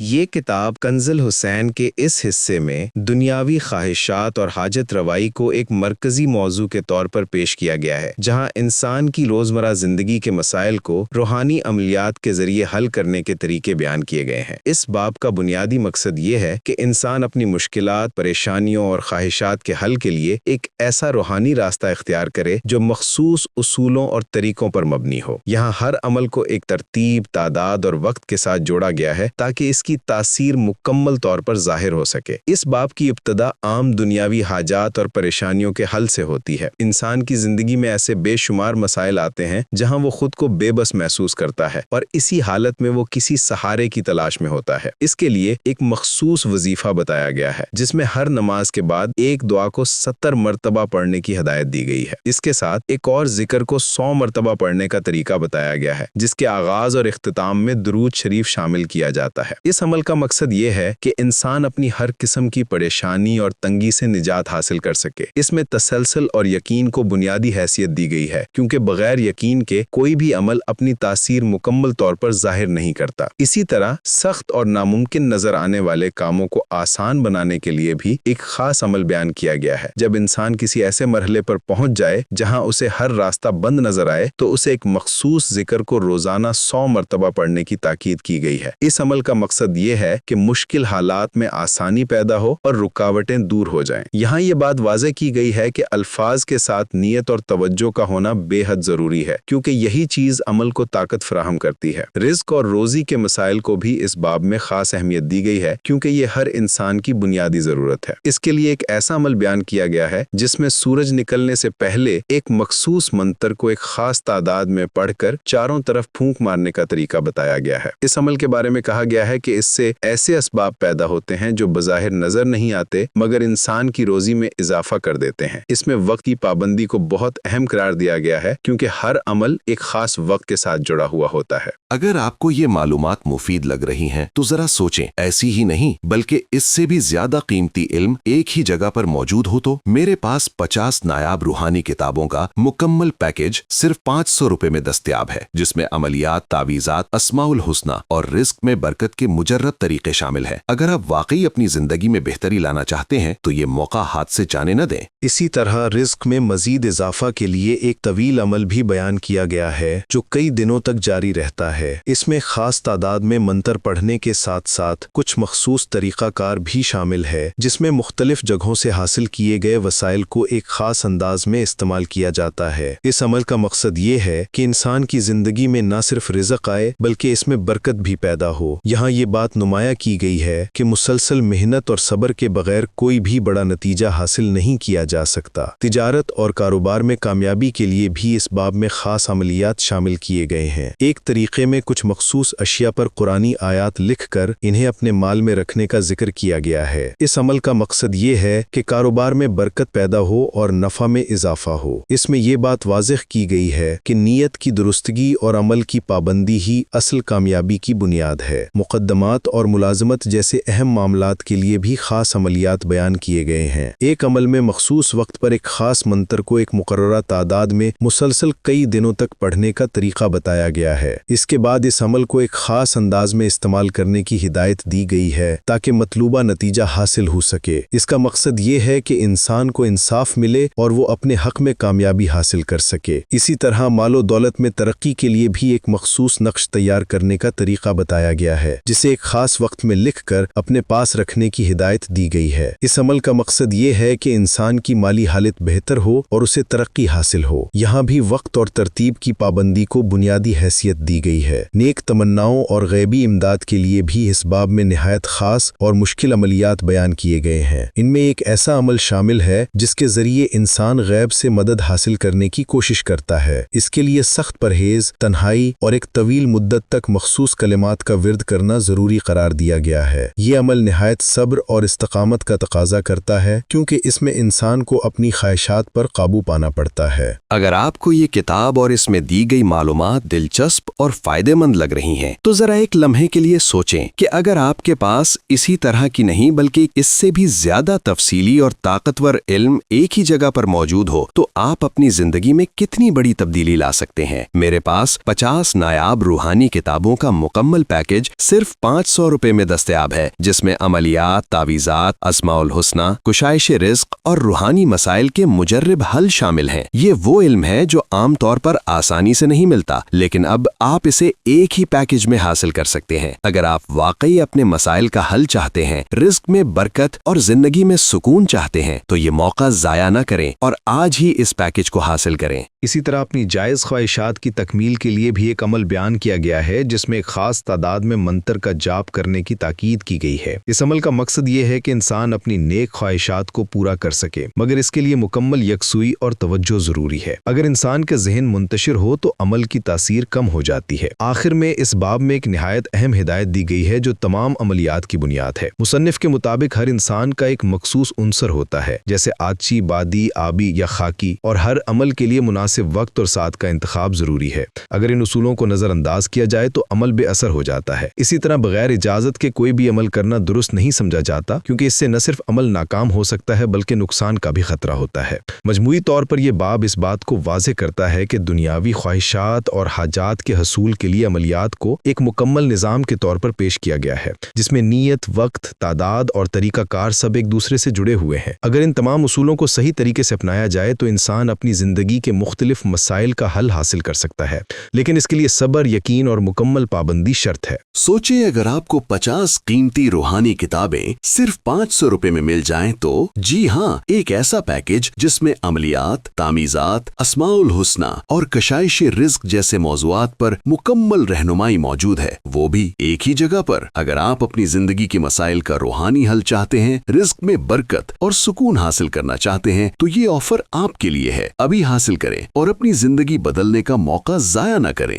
یہ کتاب کنز الحسین کے اس حصے میں دنیاوی خواہشات اور حاجت روائی کو ایک مرکزی موضوع کے طور پر پیش کیا گیا ہے، جہاں انسان کی روزمرہ زندگی کے مسائل کو روحانی عملیات کے ذریعے حل کرنے کے طریقے بیان کیے گئے ہیں۔ اس باب کا بنیادی مقصد یہ ہے کہ انسان اپنی مشکلات، پریشانیوں اور خواہشات کے حل کے لیے ایک ایسا روحانی راستہ اختیار کرے جو مخصوص اصولوں اور طریقوں پر مبنی ہو۔ یہاں ہر عمل کو ایک ترتیب، تعداد اور وقت کے ساتھ جوڑا گیا ہے تاکہ اس کی تاثیر مکمل طور پر ظاہر ہو سکے۔ اس باب کی ابتدا عام دنیاوی حاجات اور پریشانیوں کے حل سے ہوتی ہے۔ انسان کی زندگی میں ایسے بے شمار مسائل آتے ہیں جہاں وہ خود کو بے بس محسوس کرتا ہے اور اسی حالت میں وہ کسی سہارے کی تلاش میں ہوتا ہے۔ اس کے لیے ایک مخصوص وظیفہ بتایا گیا ہے جس میں ہر نماز کے بعد ایک دعا کو 70 مرتبہ پڑھنے کی ہدایت دی گئی ہے۔ اس کے ساتھ ایک اور ذکر کو 100 مرتبہ پڑھنے کا طریقہ بتایا گیا ہے جس کے آغاز اور اختتام میں درود شریف شامل کیا جاتا ہے۔ اس عمل کا مقصد یہ ہے کہ انسان اپنی ہر قسم کی پریشانی اور تنگی سے نجات حاصل کر سکے۔ اس میں تسلسل اور یقین کو بنیادی حیثیت دی گئی ہے کیونکہ بغیر یقین کے کوئی بھی عمل اپنی تاثیر مکمل طور پر ظاہر نہیں کرتا۔ اسی طرح سخت اور ناممکن نظر آنے والے کاموں کو آسان بنانے کے لیے بھی ایک خاص عمل بیان کیا گیا ہے۔ جب انسان کسی ایسے مرحلے پر پہنچ جائے جہاں اسے ہر راستہ بند نظر آئے تو اسے ایک مخصوص ذکر کو روزانہ 100 مرتبہ پڑھنے کی تاکید کی گئی ہے۔ اس عمل کا مقصد یہ ہے کہ مشکل حالات میں آسانی پیدا ہو اور رکاوٹیں دور ہو جائیں۔ یہاں یہ بات واضح کی گئی ہے کہ الفاظ کے ساتھ نیت اور توجہ کا ہونا بے حد ضروری ہے کیونکہ یہی چیز عمل کو طاقت فراہم کرتی ہے۔ رزق اور روزی کے مسائل کو بھی اس باب میں خاص اہمیت دی گئی ہے کیونکہ یہ ہر انسان کی بنیادی ضرورت ہے۔ اس کے لیے ایک ایسا عمل بیان کیا گیا ہے جس میں سورج نکلنے سے پہلے ایک مخصوص منتر کو ایک خاص تعداد میں پڑھ کر چاروں طرف پھونک مارنے کا طریقہ بتایا گیا ہے۔ اس عمل کے بارے میں کہا گیا ہے کہ اس سے ایسے اسباب پیدا ہوتے ہیں جو بظاہر نظر نہیں آتے مگر انسان کی روزی میں اضافہ کر دیتے ہیں۔ اس میں وقت کی پابندی کو بہت اہم قرار دیا گیا ہے کیونکہ ہر عمل ایک خاص وقت کے ساتھ جڑا ہوا ہوتا ہے۔ اگر آپ کو یہ معلومات مفید لگ رہی ہیں تو ذرا سوچیں، ایسی ہی نہیں بلکہ اس سے بھی زیادہ قیمتی علم ایک ہی جگہ پر موجود ہو تو میرے پاس 50 نایاب روحانی کتابوں کا مکمل پیکج صرف 500 روپے میں دستیاب ہے، جس میں عملیات، تعویذات، اسماء الحسنہ اور رزق میں برکت کے مجرد طریقے شامل ہیں۔ اگر آپ واقعی اپنی زندگی میں بہتری لانا چاہتے ہیں تو یہ موقع ہاتھ سے جانے نہ دیں۔ اسی طرح رزق میں مزید اضافہ کے لیے ایک طویل عمل بھی بیان کیا گیا ہے جو کئی دنوں تک جاری رہتا ہے۔ اس میں خاص تعداد میں منتر پڑھنے کے ساتھ ساتھ کچھ مخصوص طریقہ کار بھی شامل ہے جس میں مختلف جگہوں سے حاصل کیے گئے وسائل کو ایک خاص انداز میں استعمال کیا جاتا ہے۔ اس عمل کا مقصد یہ ہے کہ انسان کی زندگی میں نہ صرف رزق آئے بلکہ اس میں برکت بھی پیدا ہو۔ یہاں یہ بات نمایاں کی گئی ہے کہ مسلسل محنت اور صبر کے بغیر کوئی بھی بڑا نتیجہ حاصل نہیں کیا جا سکتا۔ تجارت اور کاروبار میں کامیابی کے لیے بھی اس باب میں خاص عملیات شامل کیے گئے ہیں۔ ایک طریقے میں کچھ مخصوص اشیاء پر قرآنی آیات لکھ کر انہیں اپنے مال میں رکھنے کا ذکر کیا گیا ہے۔ اس عمل کا مقصد یہ ہے کہ کاروبار میں برکت پیدا ہو اور نفع میں اضافہ ہو۔ اس میں یہ بات واضح کی گئی ہے کہ نیت کی درستگی اور عمل کی پابندی ہی اصل کامیابی کی بنیاد ہے۔ مقدمات اور ملازمت جیسے اہم معاملات کے لیے بھی خاص عملیات بیان کیے گئے ہیں۔ ایک عمل میں مخصوص وقت پر ایک خاص منتر کو ایک مقررہ تعداد میں مسلسل کئی دنوں تک پڑھنے کا طریقہ بتایا گیا ہے۔ اس کے بعد اس عمل کو ایک خاص انداز میں استعمال کرنے کی ہدایت دی گئی ہے تاکہ مطلوبہ نتیجہ حاصل ہو سکے۔ اس کا مقصد یہ ہے کہ انسان کو انصاف ملے اور وہ اپنے حق میں کامیابی حاصل کر سکے۔ اسی طرح مال و دولت میں ترقی کے لیے بھی ایک مخصوص نقش تیار کرنے کا طریقہ بتایا گیا ہے جسے ایک خاص وقت میں لکھ کر اپنے پاس رکھنے کی ہدایت دی گئی ہے۔ اس عمل کا مقصد یہ ہے کہ انسان کی مالی حالت بہتر ہو اور اسے ترقی حاصل ہو۔ یہاں بھی وقت اور ترتیب کی پابندی کو بنیادی حیثیت دی گئی ہے۔ نیک تمناؤں اور غیبی امداد کے لیے بھی اس باب میں نہایت خاص اور مشکل عملیات بیان کیے گئے ہیں۔ ان میں ایک ایسا عمل شامل ہے جس کے ذریعے انسان غیب سے مدد حاصل کرنے کی کوشش کرتا ہے۔ اس کے لیے سخت پرہیز، تنہائی اور ایک طویل مدت تک مخصوص کلمات کا ورد کرنا ضروری قرار دیا گیا ہے۔ یہ عمل نہایت صبر اور استقامت کا تقاضا کرتا ہے کیونکہ اس میں انسان کو اپنی خواہشات پر قابو پانا پڑتا ہے۔ اگر آپ کو یہ کتاب اور اس میں دی گئی معلومات دلچسپ اور فائدہ فائدے مند لگ رہی ہیں تو ذرا ایک لمحے کے لیے سوچیں کہ اگر آپ کے پاس اسی طرح کی نہیں بلکہ اس سے بھی زیادہ تفصیلی اور طاقتور علم ایک ہی جگہ پر موجود ہو تو آپ اپنی زندگی میں کتنی بڑی تبدیلی لا سکتے ہیں۔ میرے پاس 50 نایاب روحانی کتابوں کا مکمل پیکج صرف 500 روپے میں دستیاب ہے، جس میں عملیات، تعویذات، اسماء الحسنی، کشائش رزق اور روحانی مسائل کے مجرب حل شامل ہیں۔ یہ وہ علم ہے جو عام طور پر آسانی سے نہیں ملتا، لیکن اب آپ اسے ایک ہی پیکج میں حاصل کر سکتے ہیں۔ اگر آپ واقعی اپنے مسائل کا حل چاہتے ہیں، رزق میں برکت اور زندگی میں سکون چاہتے ہیں تو یہ موقع ضائع نہ کریں اور آج ہی اس پیکج کو حاصل کریں۔ اسی طرح اپنی جائز خواہشات کی تکمیل کے لیے بھی ایک عمل بیان کیا گیا ہے جس میں ایک خاص تعداد میں منتر کا جاپ کرنے کی تاکید کی گئی ہے۔ اس عمل کا مقصد یہ ہے کہ انسان اپنی نیک خواہشات کو پورا کر سکے، مگر اس کے لیے مکمل یکسوئی اور توجہ ضروری ہے۔ اگر انسان کا ذہن منتشر ہو تو عمل کی تاثیر کم ہو جاتی ہے۔ آخر میں اس باب میں ایک نہایت اہم ہدایت دی گئی ہے جو تمام عملیات کی بنیاد ہے۔ مصنف کے مطابق ہر انسان کا ایک مخصوص عنصر ہوتا ہے، جیسے آتشی، بادی، آبی یا خاکی، اور ہر عمل کے لیے مناسب وقت اور ساعت کا انتخاب ضروری ہے۔ اگر ان اصولوں کو نظر انداز کیا جائے تو عمل بے اثر ہو جاتا ہے۔ اسی طرح بغیر اجازت کے کوئی بھی عمل کرنا درست نہیں سمجھا جاتا، کیونکہ اس سے نہ صرف عمل ناکام ہو سکتا ہے بلکہ نقصان کا بھی خطرہ ہوتا ہے۔ مجموعی طور پر یہ باب اس بات کو واضح کرتا ہے کہ دنیاوی خواہشات اور حاجات کے حصول کے لیے عملیات کو ایک مکمل نظام کے طور پر پیش کیا گیا ہے، جس میں نیت، وقت، تعداد اور طریقہ کار سب ایک دوسرے سے جڑے ہوئے ہیں۔ اگر ان تمام اصولوں کو صحیح طریقے سے اپنایا جائے تو انسان اپنی زندگی کے مختلف مسائل کا حل حاصل کر سکتا ہے، لیکن اس کے لیے صبر، یقین اور مکمل پابندی شرط ہے۔ سوچیں اگر آپ کو 50 قیمتی روحانی کتابیں صرف 500 روپے میں مل جائیں تو جی ہاں، ایک ایسا پیکج جس میں عملیات، تعمیزات، اسماء الحسنی اور کشائش رزق جیسے موضوعات پر مکمل رہنمائی موجود ہے، وہ بھی ایک ہی جگہ پر۔ اگر آپ اپنی زندگی کے مسائل کا روحانی حل چاہتے ہیں، رزق میں برکت اور سکون حاصل کرنا چاہتے ہیں تو یہ آفر آپ کے لیے ہے۔ ابھی حاصل کریں اور اپنی زندگی بدلنے کا موقع ضائع نہ کریں۔